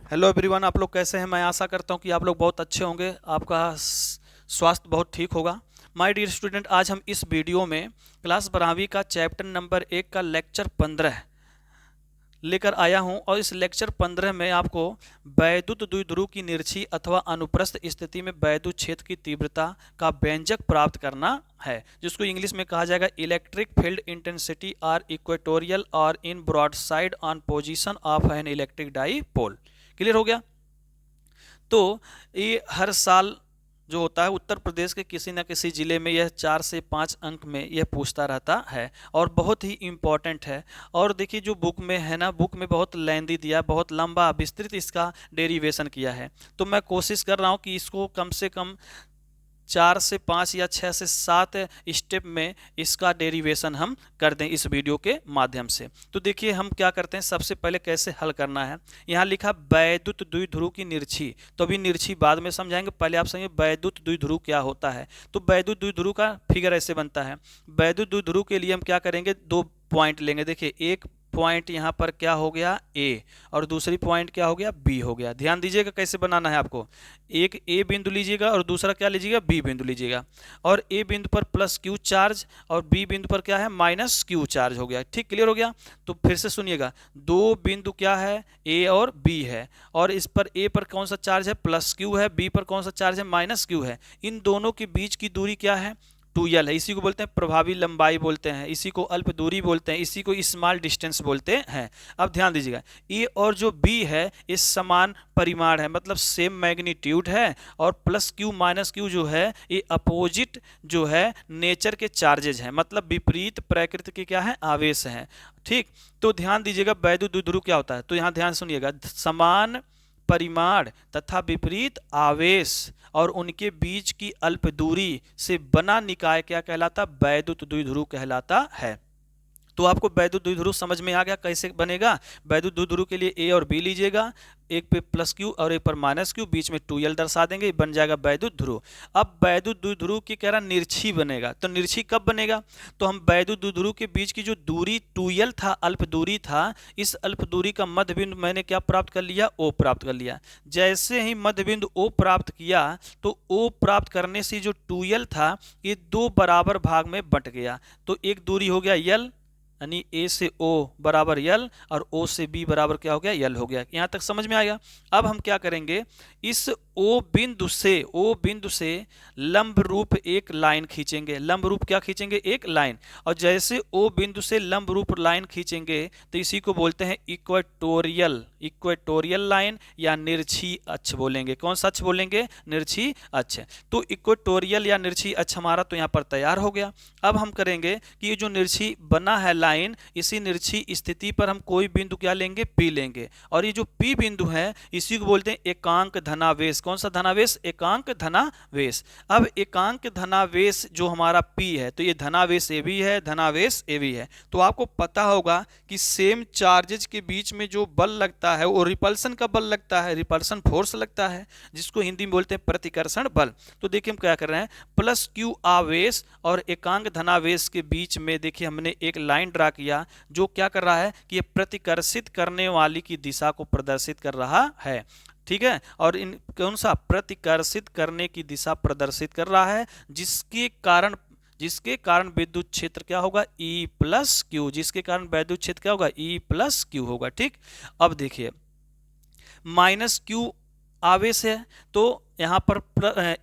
Hello everyone, आप लोग कैसे हैं? मैं आशा करता हूं कि आप लोग बहुत अच्छे होंगे। आपका स्वास्थ्य बहुत ठीक होगा। माय डियर स्टूडेंट, आज हम इस वीडियो में क्लास 12वीं का चैप्टर नंबर 1 का लेक्चर 15 लेकर आया हूं। और इस लेक्चर 15 में आपको वैद्युत द्विध्रुव की निर्छी अथवा अनुप्रस्थ स्थिति में वैद्युत क्षेत्र की तीव्रता का व्यंजक प्राप्त करना है, जिसको इंग्लिश में कहा जाएगा electric field intensity at equatorial और in broadside on position of an electric dipole. Clear हो गया? तो ये हर साल जो होता है उत्तर प्रदेश के किसी न किसी ज़िले में यह 4 से 5 अंक में यह पूछता रहता है और बहुत ही इम्पॉर्टेंट है। और देखिए जो बुक में है ना, बुक में बहुत लेंदी दिया, बहुत लंबा विस्तृत इसका डेरिवेशन किया है। तो मैं कोशिश कर रहा हूँ कि इसको कम से कम 4 से 5 या 6 से 7 स्टेप में इसका डेरिवेशन हम कर दें इस वीडियो के माध्यम से। तो देखिए हम क्या करते हैं, सबसे पहले कैसे हल करना है। यहाँ लिखा वैद्युत द्विध्रुव की निर्छी, तो अभी निर्छी बाद में समझाएंगे, पहले आप समझिए वैद्युत द्विध्रुव क्या होता है। तो वैद्युत द्विध्रुव का फिगर ऐसे बनता है। वैद्युत द्विध्रुव के लिए हम क्या करेंगे, 2 पॉइंट लेंगे। देखिए एक पॉइंट यहाँ पर क्या हो गया ए, और दूसरी पॉइंट क्या हो गया बी हो गया। ध्यान दीजिएगा कैसे बनाना है आपको। एक ए बिंदु लीजिएगा और दूसरा क्या लीजिएगा, बी बिंदु लीजिएगा। और ए बिंदु पर प्लस क्यू चार्ज और बी बिंदु पर क्या है, माइनस क्यू चार्ज हो गया। ठीक, क्लियर हो गया? तो फिर से सुनिएगा, 2 बिंदु क्या है, ए और बी है। और इस पर ए पर कौन सा चार्ज है, प्लस क्यू है, बी पर कौन सा चार्ज है, माइनस क्यू है। इन दोनों के बीच की दूरी क्या है, 2l है। इसी को बोलते हैं प्रभावी लंबाई बोलते हैं, इसी को अल्प दूरी बोलते हैं, इसी को स्मॉल डिस्टेंस बोलते हैं। अब ध्यान दीजिएगा, ए और जो बी है ये समान परिमाण है, मतलब सेम मैग्नीट्यूड है। और प्लस क्यू माइनस क्यू जो है ये अपोजिट जो है नेचर के चार्जेज हैं, मतलब विपरीत प्रकृति के क्या है, आवेश हैं। ठीक, तो ध्यान दीजिएगा वैद्युत द्विध्रुव क्या होता है। तो यहाँ ध्यान सुनिएगा, समान परिमाण तथा विपरीत आवेश और उनके बीच की अल्प दूरी से बना निकाय क्या कहलाता, वैद्युत द्विध्रुव कहलाता है। तो आपको वैद्युत द्विध्रुव समझ में आ गया कैसे बनेगा। वैद्युत द्विध्रुव के लिए ए और बी लीजिएगा, एक पे प्लस क्यू और एक पर माइनस क्यू, बीच में 2l दर्शा देंगे, बन जाएगा वैद्युत ध्रुव। अब वैद्युत द्विध्रुव की कह रहा निर्छी बनेगा, तो निर्छी कब बनेगा, तो हम वैद्युत द्विध्रुव के बीच की जो दूरी 2l था, अल्प दूरी था, इस अल्प दूरी का मध्य बिंदु मैंने क्या प्राप्त कर लिया, ओ प्राप्त कर लिया। जैसे ही मध्य बिंदु ओ प्राप्त किया तो ओ प्राप्त करने से जो 2l था ये 2 बराबर भाग में बंट गया। तो एक दूरी हो गया यल, यानी ए से ओ बराबर यल, और ओ से बी बराबर क्या हो गया, यल हो गया। यहां तक समझ में आएगा। अब हम क्या करेंगे, इस ओ बिंदु से लंब रूप एक लाइन खींचेंगे। लंब रूप क्या खींचेंगे, एक लाइन। और जैसे ओ बिंदु से लंब रूप लाइन खींचेंगे तो इसी को बोलते हैं इक्वेटोरियल लाइन या निर्छी अक्ष बोलेंगे। कौन सा अक्ष बोलेंगे, निर्छी अक्ष। तो इक्वेटोरियल या निर्छी अक्ष हमारा तो यहाँ पर तैयार हो गया। अब हम करेंगे कि ये जो निर्छी बना है लाइन, इसी निर्छी स्थिति पर हम कोई बिंदु क्या लेंगे, पी लेंगे। और ये जो पी बिंदु है इसी को बोलते हैं एकांक धनावेश। कौन सा धनावेश, एकांक धनावेश। अब एकांक धनावेश जो हमारा पी है, तो ये धनावेश ए भी है, धनावेश ए भी है। तो आपको पता होगा कि सेम चार्जेज के बीच में जो बल लगता है वो रिपल्सन का बल लगता है, रिपल्सन फोर्स लगता है, जिसको हिंदी में बोलते हैं प्रतिकर्षण बल। तो देखिए हम क्या कर रहे हैं, प्लस क्यू आवेश और एकांक धनावेश के बीच में देखिए हमने एक लाइन ड्रा किया जो क्या कर रहा है कि ये प्रतिकर्षित करने वाली की दिशा को प्रदर्शित कर रहा है। ठीक है, और इन कौन सा, प्रतिकर्षित करने की दिशा प्रदर्शित कर रहा है, जिसके कारण विद्युत क्षेत्र क्या होगा, E प्लस क्यू। जिसके कारण वैद्युत क्षेत्र क्या होगा, E प्लस क्यू होगा। ठीक, अब देखिए माइनस क्यू आवेश है, तो यहाँ पर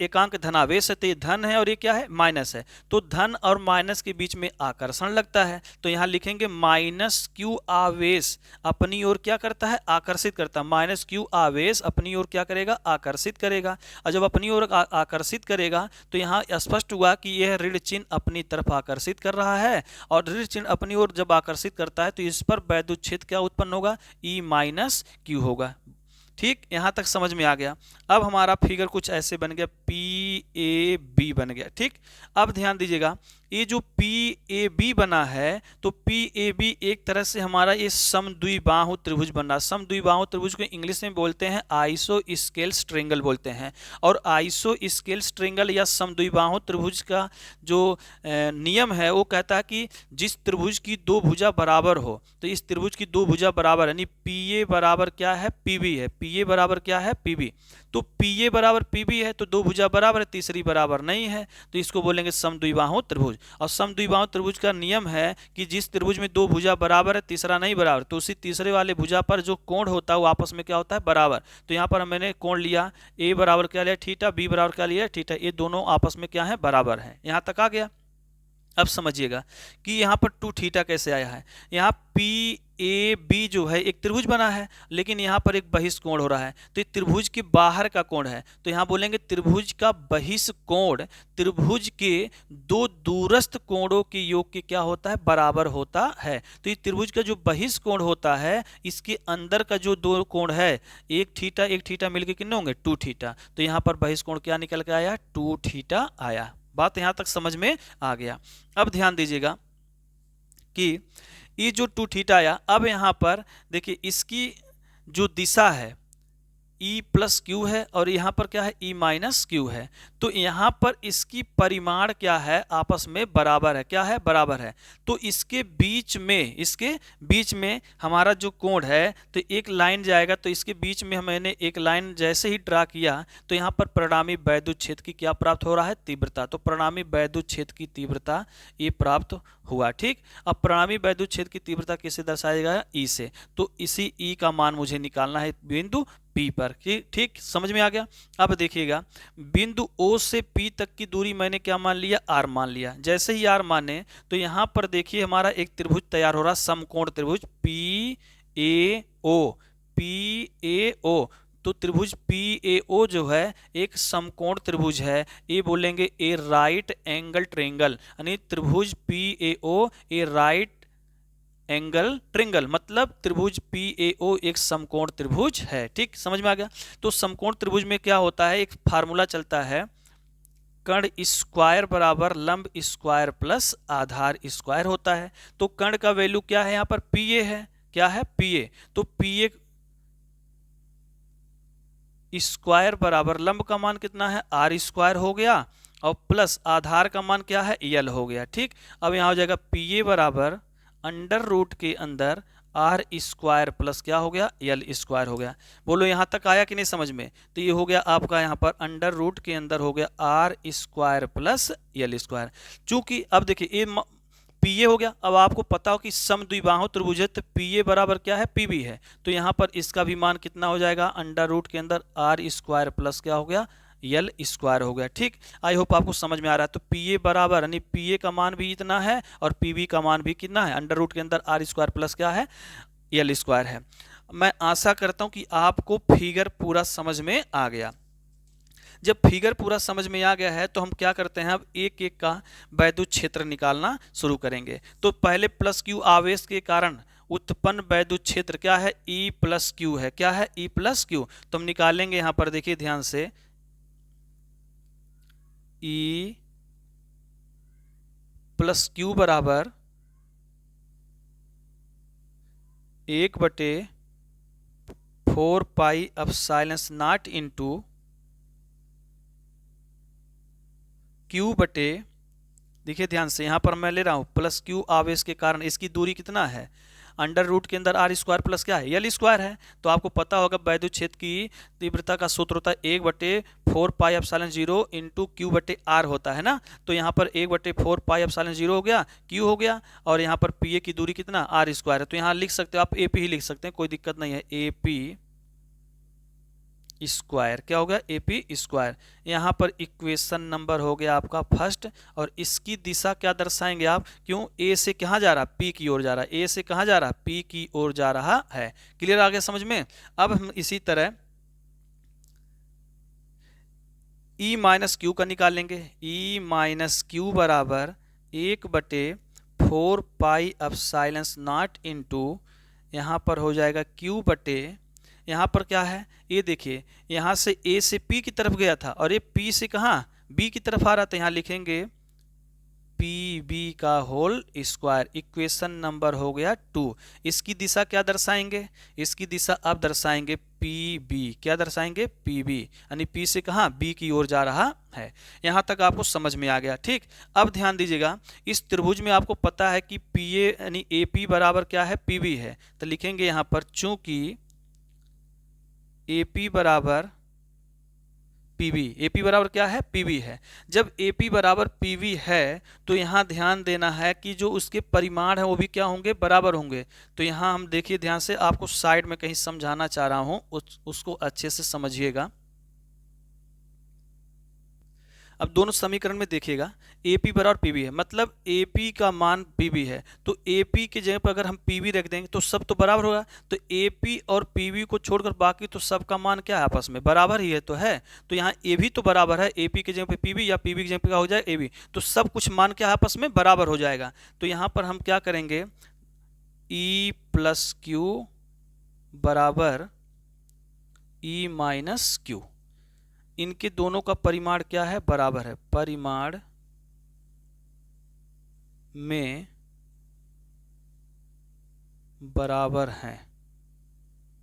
एकांक धनावेश है, तो ये धन है और ये क्या है, माइनस है। तो धन और माइनस के बीच में आकर्षण लगता है, तो यहाँ लिखेंगे माइनस क्यू आवेश अपनी ओर क्या करता है, आकर्षित करता है। माइनस क्यू आवेश अपनी ओर क्या करेगा, आकर्षित करेगा। और जब अपनी ओर आकर्षित करेगा तो यहाँ स्पष्ट हुआ कि यह ऋण चिन्ह अपनी तरफ आकर्षित कर रहा है। और ऋण चिन्ह अपनी ओर जब आकर्षित करता है तो इस पर वैद्युत क्षेत्र क्या उत्पन्न होगा, E माइनस क्यू होगा। ठीक, यहां तक समझ में आ गया। अब हमारा फिगर कुछ ऐसे बन गया, पी ए बी बन गया। ठीक, अब ध्यान दीजिएगा, ये जो पी ए बी बना है, तो पी ए बी एक तरह से हमारा ये समद्विबाहु त्रिभुज बन रहा है। समद्विबाहु त्रिभुज को इंग्लिश में बोलते हैं आइसोस्केल्स ट्रायंगल बोलते हैं। और आइसोस्केल्स ट्रायंगल या समद्विबाहु त्रिभुज का जो नियम है वो कहता है कि जिस त्रिभुज की दो भुजा बराबर हो, तो इस त्रिभुज की दो भुजा बराबर यानी पी ए बराबर क्या है, पी बी है। पी ए बराबर क्या है, पी बी। तो पी ए बराबर पी बी है तो दो भुजा बराबर है, तीसरी बराबर नहीं है, तो इसको बोलेंगे समद्विबाहु त्रिभुज। और समद्विबाहु त्रिभुज का नियम है कि जिस त्रिभुज में दो भुजा बराबर है, तीसरा नहीं बराबर, तो उसी तीसरे वाले भुजा पर जो कोण होता है वो आपस में क्या होता है, बराबर। तो यहाँ पर मैंने कोण लिया, ए बराबर क्या लिया, थीटा, बी बराबर क्या लिया, थीटा। ये दोनों आपस में क्या है, बराबर है। यहाँ तक आ गया। अब समझिएगा कि यहाँ पर 2 थीटा कैसे आया है। यहाँ पी ए बी जो है एक त्रिभुज बना है, लेकिन यहाँ पर एक बहिष्कोण हो रहा है, तो ये त्रिभुज के बाहर का कोण है। तो यहाँ बोलेंगे त्रिभुज का बहिष्कोण त्रिभुज के दो दूरस्थ कोणों के योग के क्या होता है, बराबर होता है। तो ये त्रिभुज का जो बहिष्कोण होता है, इसके अंदर का जो दो कोण है, एक थीटा मिलके कितने होंगे, 2 थीटा। तो यहाँ पर बहिष्कोण क्या निकल के आया, 2 थीटा आया। बात यहां तक समझ में आ गया। अब ध्यान दीजिएगा कि ये जो 2 थीटा आया, अब यहां पर देखिए इसकी जो दिशा है E प्लस क्यू है और यहाँ पर क्या है, E माइनस क्यू है। तो यहाँ पर इसकी परिमाण क्या है, आपस में बराबर है। क्या है, बराबर है। तो इसके बीच में हमारा जो कोण है, तो एक लाइन जाएगा, तो इसके बीच में मैंने एक लाइन जैसे ही ड्रा किया तो यहाँ पर परिणामी वैद्युत क्षेत्र की क्या प्राप्त हो रहा है, तीव्रता। तो परिणामी वैद्युत क्षेत्र की तीव्रता ये प्राप्त हुआ। ठीक, अब परिणामी वैद्युत क्षेत्र की तीव्रता कैसे दर्शाएगा, E से। तो इसी E का मान मुझे निकालना है बिंदु P पर। ठीक, समझ में आ गया। अब देखिएगा बिंदु O से P तक की दूरी मैंने क्या मान लिया, R मान लिया। जैसे ही R माने तो यहाँ पर देखिए हमारा एक त्रिभुज तैयार हो रहा, समकोण त्रिभुज PAO। तो त्रिभुज PAO जो है एक समकोण त्रिभुज है। ये बोलेंगे ए राइट एंगल ट्रायंगल, यानी त्रिभुज PAO ए राइट एंगल ट्रायंगल, मतलब त्रिभुज PAO एक समकोण त्रिभुज है। ठीक, समझ में आ गया। तो समकोण त्रिभुज में क्या होता है, एक फार्मूला चलता है, कर्ण स्क्वायर बराबर लंब स्क्वायर प्लस आधार स्क्वायर होता है। तो कर्ण का वैल्यू क्या है, यहाँ पर PA है। क्या है, PA। तो PA स्क्वायर बराबर लंब का मान कितना है, R स्क्वायर हो गया, और प्लस आधार का मान क्या है, L हो गया। ठीक, अब यहाँ हो जाएगा PA बराबर अंडर रूट के अंदर R स्क्वायर प्लस क्या हो गया, L स्क्वायर हो गया। बोलो यहाँ तक आया कि नहीं समझ में। तो ये हो गया आपका यहाँ पर अंडर रूट के अंदर हो गया R square plus L square. चूंकि अब देखिए ये PA हो गया। अब आपको पता हो कि समद्विबाहु त्रिभुज है, तो PA बराबर क्या है, PB है। तो यहाँ पर इसका भी मान कितना हो जाएगा, अंडर रूट के अंदर R स्क्वायर प्लस क्या हो गया, L स्क्वायर हो गया। ठीक, आई होप आपको समझ में आ रहा है। तो PA बराबर यानी PA का मान भी इतना है और PB का मान भी कितना है, अंडर रूट के अंदर R स्क्वायर प्लस क्या है, L स्क्वायर है। मैं आशा करता हूं कि आपको फिगर पूरा समझ में आ गया। जब फिगर पूरा समझ में आ गया है तो हम क्या करते हैं, अब एक एक का वैद्युत क्षेत्र निकालना शुरू करेंगे। तो पहले प्लस क्यू आवेश के कारण उत्पन्न वैद्युत क्षेत्र क्या है, E प्लस क्यू है। क्या है, E प्लस क्यू। तो हम निकालेंगे यहाँ पर, देखिए ध्यान से, E प्लस क्यू बराबर 1/4 pi epsilon naught into q बटे, देखिए ध्यान से यहाँ पर मैं ले रहा हूँ प्लस क्यू आवेश के कारण इसकी दूरी कितना है, अंडर रूट के अंदर R स्क्वायर प्लस क्या है, L स्क्वायर है। तो आपको पता होगा वैद्युत क्षेत्र की तीव्रता का सूत्र होता है 1/4 पाई एप्सिलॉन 0 इंटू क्यू बटे R होता है ना। तो यहाँ पर 1/4 पाई एप्सिलॉन 0 हो गया, क्यू हो गया, और यहाँ पर PA की दूरी कितना, R स्क्वायर है। तो यहाँ लिख सकते हो आप AP ही लिख सकते हैं, कोई दिक्कत नहीं है। AP स्क्वायर क्या हो गया, AP स्क्वायर। यहाँ पर इक्वेशन नंबर हो गया आपका फर्स्ट। और इसकी दिशा क्या दर्शाएंगे आप, क्यों, A से कहाँ जा रहा, P की ओर जा रहा है। A से कहाँ जा रहा, P की ओर जा रहा है। क्लियर आ गया समझ में। अब हम इसी तरह E माइनस क्यू का निकालेंगे। E माइनस क्यू बराबर 1/4 पाई एप्सिलॉन नॉट इंटू, यहाँ पर हो जाएगा क्यू बटे, यहाँ पर क्या है, ये देखिए यहाँ से A से P की तरफ गया था और ये P से कहाँ, B की तरफ आ रहा था। यहाँ लिखेंगे पी बी का होल स्क्वायर। इक्वेशन नंबर हो गया 2। इसकी दिशा क्या दर्शाएंगे? इसकी दिशा आप दर्शाएंगे पी बी। क्या दर्शाएंगे? पी बी, यानी पी से कहाँ? बी की ओर जा रहा है। यहाँ तक आपको समझ में आ गया, ठीक। अब ध्यान दीजिएगा, इस त्रिभुज में आपको पता है कि पी ए यानी ए पी बराबर क्या है? पी बी है। तो लिखेंगे यहाँ पर चूंकि ए पी बराबर पीवी, एपी बराबर क्या है? पीवी है। जब एपी बराबर पीवी है तो यहाँ ध्यान देना है कि जो उसके परिमाण है वो भी क्या होंगे? बराबर होंगे। तो यहाँ हम देखिए ध्यान से, आपको साइड में कहीं समझाना चाह रहा हूँ, उसको अच्छे से समझिएगा। अब दोनों समीकरण में देखिएगा, AP बराबर PB है, मतलब AP का मान PB है, तो AP के जगह पर अगर हम PB रख देंगे तो सब तो बराबर होगा। तो AP और PB को छोड़कर बाकी तो सब का मान क्या है? आपस में बराबर ही है तो है। तो यहाँ A भी तो बराबर है, AP के जगह पे PB या PB के जगह पे क्या हो जाए? AB। तो सब कुछ मान क्या आपस में बराबर हो जाएगा। तो यहाँ पर हम क्या करेंगे? E प्लस क्यू बराबर E माइनस क्यू। इनके दोनों का परिमाण क्या है? बराबर है। परिमाण में बराबर है।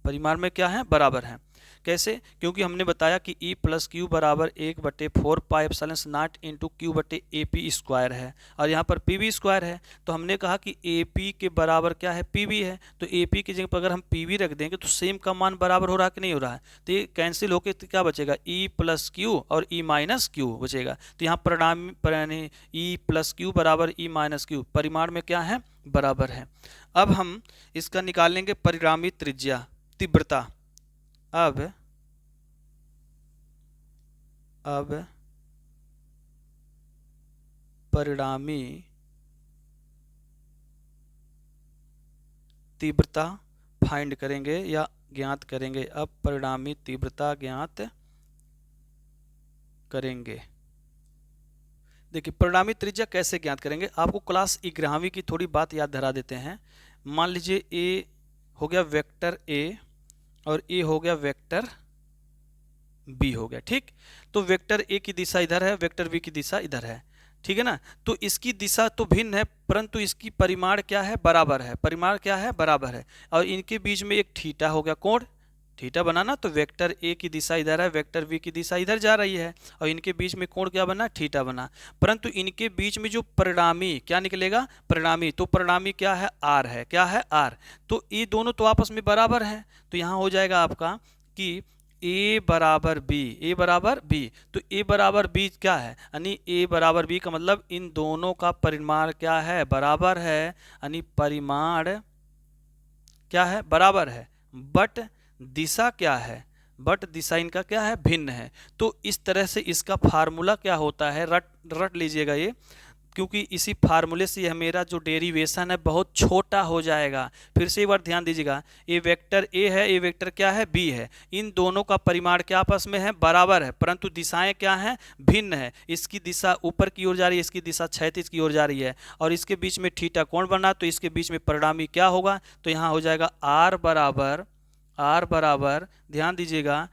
परिमाण में क्या है? बराबर है। कैसे? क्योंकि हमने बताया कि E प्लस क्यू बराबर 1/4 pi epsilon naught into q बटे ए पी स्क्वायर है, और यहाँ पर पी बी स्क्वायर है। तो हमने कहा कि ए पी के बराबर क्या है? पी बी है। तो ए पी की जगह पर अगर हम पी बी रख देंगे तो सेम का मान बराबर हो रहा है कि नहीं हो रहा है? तो ये कैंसिल होकर तो क्या बचेगा? E प्लस क्यू और E माइनस क्यू बचेगा। तो यहाँ परिणाम E प्लस क्यू बराबर E माइनस क्यू, परिमाण में क्या है? बराबर है। अब हम इसका निकालेंगे परिणामी त्रिज्या, तीव्रता। अब परिणामी तीव्रता फाइंड करेंगे या ज्ञात करेंगे। अब परिणामी तीव्रता ज्ञात करेंगे। देखिए परिणामी त्रिज्या कैसे ज्ञात करेंगे, आपको क्लास 11वीं की थोड़ी बात याद धरा देते हैं। मान लीजिए ए हो गया वेक्टर ए और ए हो गया वेक्टर बी हो गया, ठीक। तो वेक्टर ए की दिशा इधर है, वेक्टर बी की दिशा इधर है, ठीक है ना। तो इसकी दिशा तो भिन्न है परंतु इसकी परिमाण क्या है? बराबर है। परिमाण क्या है? बराबर है। और इनके बीच में एक थीटा हो गया, कोण थीटा बनाना। तो वेक्टर ए की दिशा इधर है, वेक्टर बी की दिशा इधर जा रही है, और इनके बीच में कोण क्या बना? थीटा बना। परंतु इनके बीच में जो परिणामी क्या निकलेगा? परिणामी। तो परिणामी क्या है? आर है। क्या है? आर। तो ये दोनों तो आपस में बराबर है। तो यहाँ हो जाएगा आपका कि ए बराबर बी, ए बराबर बी। तो ए बराबर बी क्या है? यानी ए बराबर बी का मतलब इन दोनों का परिमाण क्या है? बराबर है। यानी परिमाण क्या है? बराबर है। बट दिशा क्या है? बट दिशा इनका क्या है? भिन्न है। तो इस तरह से इसका फार्मूला क्या होता है? रट लीजिएगा ये, क्योंकि इसी फार्मूले से यह मेरा जो डेरिवेशन है बहुत छोटा हो जाएगा। फिर से एक बार ध्यान दीजिएगा, ये वेक्टर ए है, ये वेक्टर क्या है? बी है। इन दोनों का परिमाण क्या आपस में है? बराबर है, परंतु दिशाएं क्या हैं? भिन्न है। इसकी दिशा ऊपर की ओर जा रही है, इसकी दिशा क्षैतिज की ओर जा रही है, और इसके बीच में थीटा कोण बना, तो इसके बीच में परिणामी क्या होगा? तो यहाँ हो जाएगा आर बराबर ध्यान दीजिएगा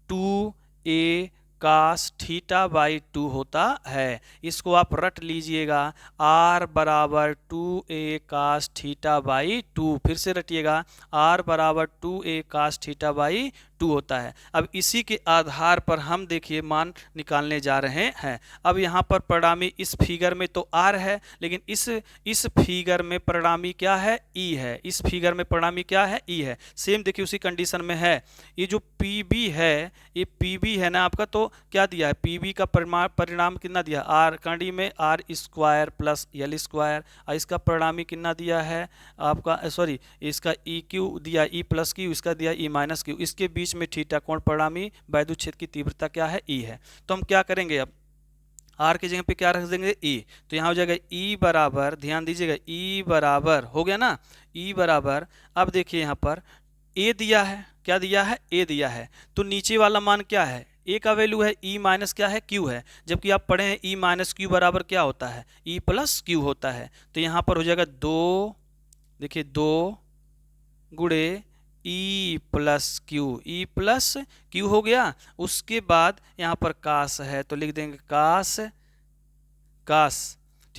2a cos थीटा बाई 2 होता है। इसको आप रट लीजिएगा, r बराबर 2a cos थीटा बाई 2। फिर से रटिएगा, r बराबर 2a cos थीटा बाई 2 होता है। अब इसी के आधार पर हम देखिए मान निकालने जा रहे हैं। अब यहाँ पर परिणामी इस फिगर में तो r है, लेकिन इस फिगर में परिणामी क्या है? e है। इस फिगर में परिणामी क्या है? e है। सेम देखिए उसी कंडीशन में है। ये जो pb है, ये pb है ना आपका, तो क्या दिया है? pb का परिणाम कितना दिया? r कंडी में r square plus l square, और इसका परिणामी कितना दिया है आपका? सॉरी, इसका e क्यू दिया, e प्लस क्यू, इसका दिया e माइनस क्यू। इसके बीच में थीटा कोण परिणामी वैद्युत क्षेत्र की तीव्रता क्या है? e है। तो हम क्या करेंगे? अब r की जगह पे क्या रख देंगे? e। तो यहाँ हो जाएगा e बराबर, ध्यान दीजिएगा, e बराबर हो गया ना, e बराबर। अब देखिए यहाँ पर a दिया है, क्या दिया है? a दिया है। तो नीचे वाला मान क्या है? a का वैल्यू है e माइनस क्या है? q है। जबकि आप पढ़े हैं e माइनस क्यू बराबर क्या होता है? e प्लस क्यू होता है। तो यहाँ पर हो जाएगा 2, देखिए 2 गुणे E plus Q, E plus Q हो गया। उसके बाद यहाँ पर कास है तो लिख देंगे कास,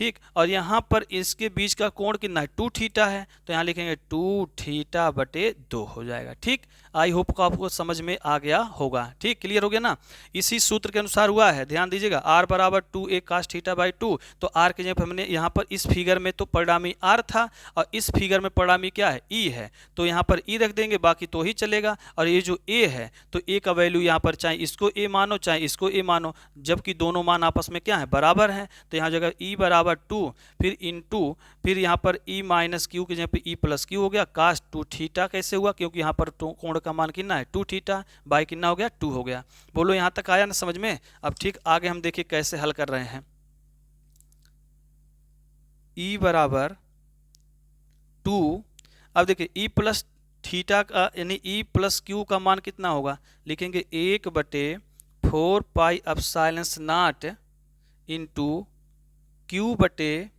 ठीक। और यहाँ पर इसके बीच का कोण कितना है, 2 थीटा है, तो यहाँ लिखेंगे 2 थीटा बटे 2 हो जाएगा। ठीक, आई होप को आपको समझ में आ गया होगा। ठीक, क्लियर हो गया ना। इसी सूत्र के अनुसार हुआ है, ध्यान दीजिएगा। r बराबर 2a cos थीटा बाई 2, तो r के जगह हमने यहाँ पर इस फिगर में तो परिणामी r था और इस फिगर में परिणामी क्या है, e है, तो यहाँ पर e रख देंगे, बाकी तो ही चलेगा। और ये जो a है तो a का वैल्यू यहाँ पर चाहे इसको a मानो चाहे इसको a मानो, जबकि दोनों मान आपस में क्या है, बराबर है। तो यहाँ जगह e बराबर 2, फिर इनटू, फिर यहाँ पर e माइनस क्यू के जगह पे e प्लस क्यू हो गया। cos 2 थीटा कैसे हुआ, क्योंकि यहाँ पर कोण का मान कितना है, 2 थीटा, बाई कितना हो गया, 2 हो गया। बोलो यहाँ तक आया ना समझ में। अब ठीक, आगे हम देखिए कैसे हल कर रहे हैं। e बराबर 2, अब देखिए e प्लस थीटा का यानी e प्लस क्यू का मान कितना होगा, लिखेंगे 1/4 pi epsilon naught into q बटे,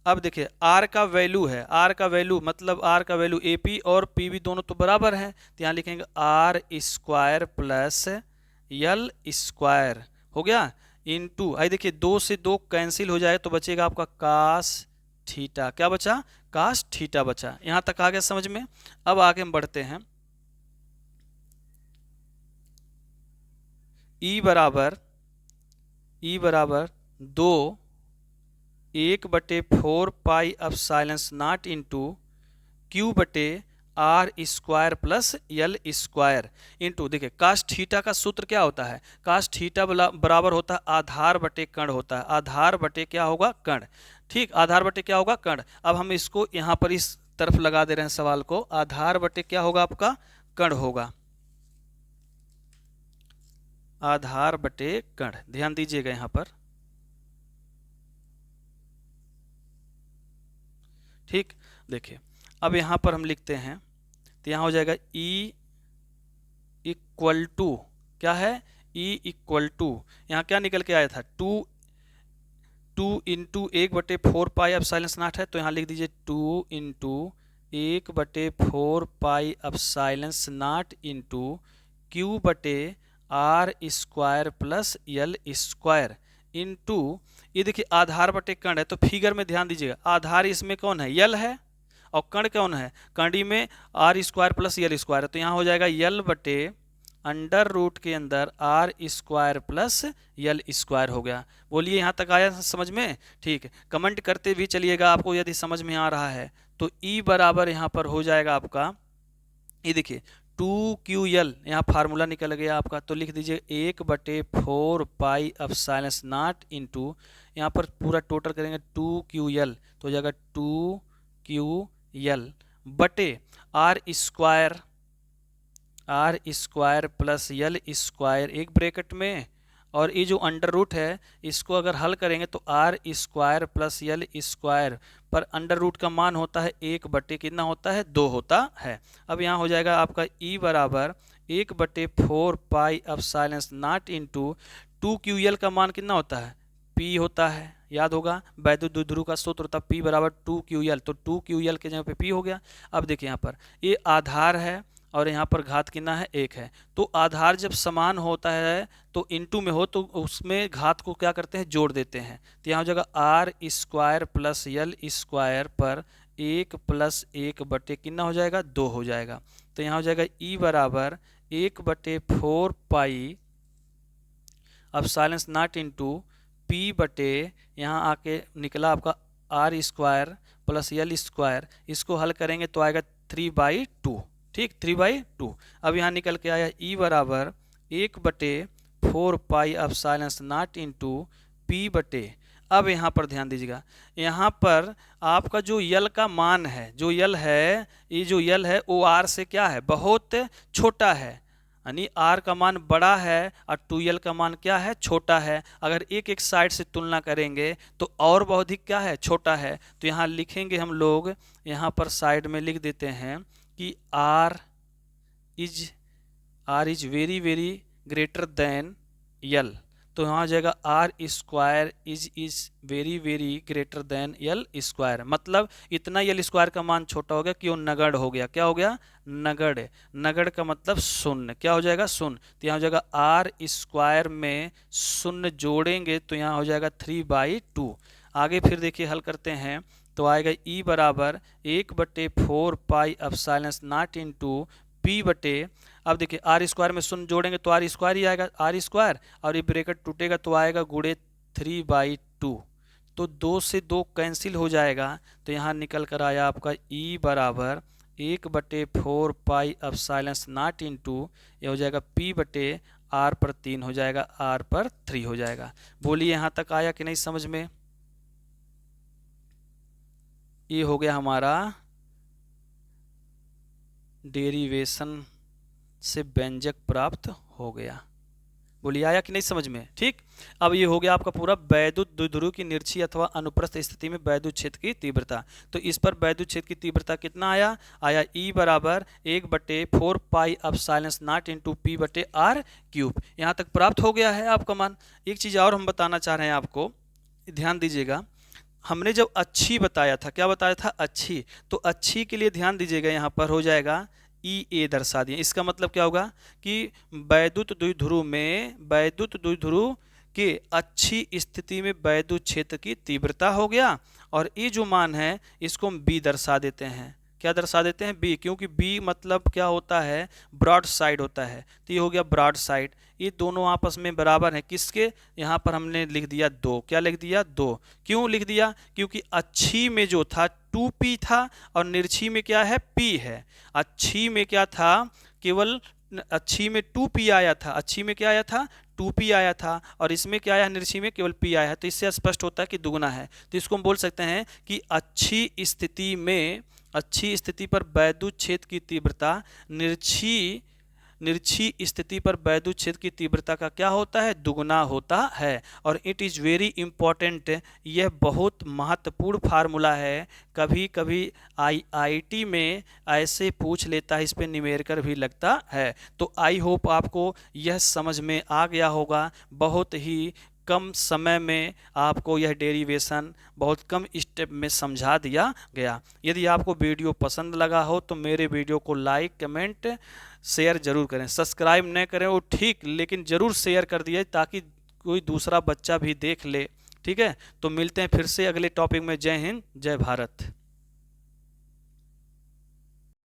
अब देखिए r का वैल्यू है, r का वैल्यू मतलब r का वैल्यू AP और PB दोनों तो बराबर है, तो यहाँ लिखेंगे r square plus l square हो गया इंटू, आई देखिए 2 से 2 कैंसिल हो जाए तो बचेगा आपका cos थीटा, क्या बचा, cos थीटा बचा। यहाँ तक आ गया समझ में। अब आगे हम बढ़ते हैं। e बराबर 2 1/4 pi epsilon naught into q बटे are square plus l square into, देखिए कास थीटा का सूत्र क्या होता है, कास थीटा बराबर होता है आधार बटे कण होता है, आधार बटे क्या होगा, कण। ठीक, आधार बटे क्या होगा, कण। अब हम इसको यहाँ पर इस तरफ लगा दे रहे हैं सवाल को, आधार बटे क्या होगा आपका, कण होगा, आधार बटे कण। ध्यान दीजिएगा यहाँ पर। ठीक, देखिए अब यहाँ पर हम लिखते हैं, तो यहाँ हो जाएगा E इक्वल टू, क्या है, E इक्वल टू, यहाँ क्या निकल के आया था, 2 इंटू 1/4 पाई एप्सिलॉन नॉट है, तो यहाँ लिख दीजिए 2 into 1/4 pi epsilon naught into q बटे are square plus l square into, ये देखिए आधार बटे कण है, तो फिगर में ध्यान दीजिएगा, आधार इसमें कौन है, यल है, और कण कौन है, कणी में R square plus L square है, तो यहाँ हो जाएगा यल बटे अंडर रूट के अंदर R square plus L square हो गया। बोलिए यहाँ तक आया समझ में। ठीक, कमेंट करते भी चलिएगा आपको यदि समझ में आ रहा है। तो E बराबर यहाँ पर हो जाएगा आपका, ये देखिए 2QL, यहाँ फार्मूला निकल गया आपका, तो लिख दीजिए 1/4 पाई एप्सिलॉन नॉट इंटू, यहाँ पर पूरा टोटल करेंगे 2QL, तो हो जाएगा 2QL बटे are square plus L square एक ब्रैकेट में, और ये जो अंडर रूट है इसको अगर हल करेंगे तो R square plus L square पर अंडर रूट का मान होता है 1/ कितना होता है, 2 होता है। अब यहाँ हो जाएगा आपका E बराबर 1/4 pi epsilon naught into 2QL का मान कितना होता है, P होता है, याद होगा वैद्युत द्विध्रुव का सूत्र होता है P बराबर 2QL, तो 2QL के जगह पे P हो गया। अब देखिए यहाँ पर ये आधार है और यहाँ पर घात कितना है, 1 है, तो आधार जब समान होता है तो इनटू में हो तो उसमें घात को क्या करते हैं, जोड़ देते हैं, तो यहाँ हो जाएगा R square plus L square पर 1 + 1 कितना हो जाएगा, 2 हो जाएगा। तो यहाँ हो जाएगा E बराबर 1/4 pi epsilon naught into P बटे, यहाँ आके निकला आपका R square plus L square, इसको हल करेंगे तो आएगा 3/2। ठीक, 3/2। अब यहाँ निकल के आया E बराबर 1/4 pi epsilon naught into P बटे, अब यहाँ पर ध्यान दीजिएगा, यहाँ पर आपका जो यल का मान है, जो यल है, ये जो यल है वो आर से क्या है, बहुत छोटा है, यानी आर का मान बड़ा है और 2L का मान क्या है, छोटा है। अगर एक एक साइड से तुलना करेंगे तो और बहुत ही क्या है, छोटा है। तो यहाँ लिखेंगे हम लोग, यहाँ पर साइड में लिख देते हैं कि R is very very greater than L, तो यहाँ आ जाएगा R square is very very greater than L square, मतलब इतना यल स्क्वायर का मान छोटा हो गया कि वो नगण्य हो गया। क्या हो गया, नगण्य। नगण्य का मतलब शून्य, क्या हो जाएगा, शून्य। तो यहाँ हो जाएगा आर स्क्वायर में शून्य जोड़ेंगे तो यहाँ हो जाएगा 3/2। आगे फिर देखिए हल करते हैं तो आएगा ई बराबर 1/4 pi epsilon naught into P बटे, अब देखिए आर स्क्वायर में शून्य जोड़ेंगे तो आर स्क्वायर ही आएगा, आर स्क्वायर, और ये ब्रैकेट टूटेगा तो आएगा गुणे 3/2, तो 2 से 2 कैंसिल हो जाएगा, तो यहाँ निकल कर आया आपका ई बराबर 1/4 पाई एप्सिलॉन नॉट इंटू ये हो जाएगा पी बटे आर पर 3 हो जाएगा, आर पर 3 हो जाएगा। बोलिए यहाँ तक आया कि नहीं समझ में? ये हो गया हमारा डेरिवेशन से व्यंजक प्राप्त हो गया। बोलिए आया कि नहीं समझ में? ठीक, अब ये हो गया आपका पूरा वैद्युत द्विध्रुव की निर्छी अथवा अनुप्रस्थ स्थिति में वैद्युत क्षेत्र की तीव्रता। तो इस पर वैद्युत क्षेत्र की तीव्रता कितना आया? आया ई बराबर 1/4 pi epsilon naught into P बटे आर क्यूब। यहाँ तक प्राप्त हो गया है आपका मान। एक चीज़ और हम बताना चाह रहे हैं आपको, ध्यान दीजिएगा। हमने जब अच्छी बताया था, क्या बताया था? अच्छी, तो अच्छी के लिए ध्यान दीजिएगा, यहाँ पर हो जाएगा ई ए दर्शा दिए। इसका मतलब क्या होगा कि वैद्युत द्विध्रुव में, वैद्युत द्विध्रुव के अच्छी स्थिति में वैद्युत क्षेत्र की तीव्रता हो गया, और ये जो मान है इसको हम बी दर्शा देते हैं। क्या दर्शा देते हैं? बी, क्योंकि बी मतलब क्या होता है? ब्रॉड साइड होता है, तो ये हो गया ब्रॉड साइड। ये दोनों आपस में बराबर हैं, किसके? यहाँ पर हमने लिख दिया 2। क्या लिख दिया? 2। क्यों लिख दिया? क्योंकि अच्छी में जो था 2p था और निर्छी में क्या है? p है। अच्छी में क्या था? केवल अच्छी में 2p आया था, अच्छी में क्या आया था? 2p आया था, और इसमें क्या आया? निर्छी में केवल p आया है, तो इससे स्पष्ट होता है कि दुगुना है। तो इसको हम बोल सकते हैं कि अच्छी स्थिति में, अच्छी स्थिति पर वैद्युत क्षेत्र की तीव्रता निर्छी स्थिति पर वैद्युत क्षेत्र की तीव्रता का क्या होता है? दुगुना होता है। और इट इज़ वेरी इंपॉर्टेंट, यह बहुत महत्वपूर्ण फार्मूला है। कभी कभी आईआईटी में ऐसे पूछ लेता है, इस पे न्यूमेरिकल भी लगता है। तो आई होप आपको यह समझ में आ गया होगा। बहुत ही कम समय में आपको यह डेरिवेशन बहुत कम स्टेप में समझा दिया गया। यदि आपको वीडियो पसंद लगा हो तो मेरे वीडियो को लाइक, कमेंट, शेयर जरूर करें। सब्सक्राइब न करें वो ठीक, लेकिन ज़रूर शेयर कर दिए ताकि कोई दूसरा बच्चा भी देख ले। ठीक है, तो मिलते हैं फिर से अगले टॉपिक में। जय हिंद, जय भारत।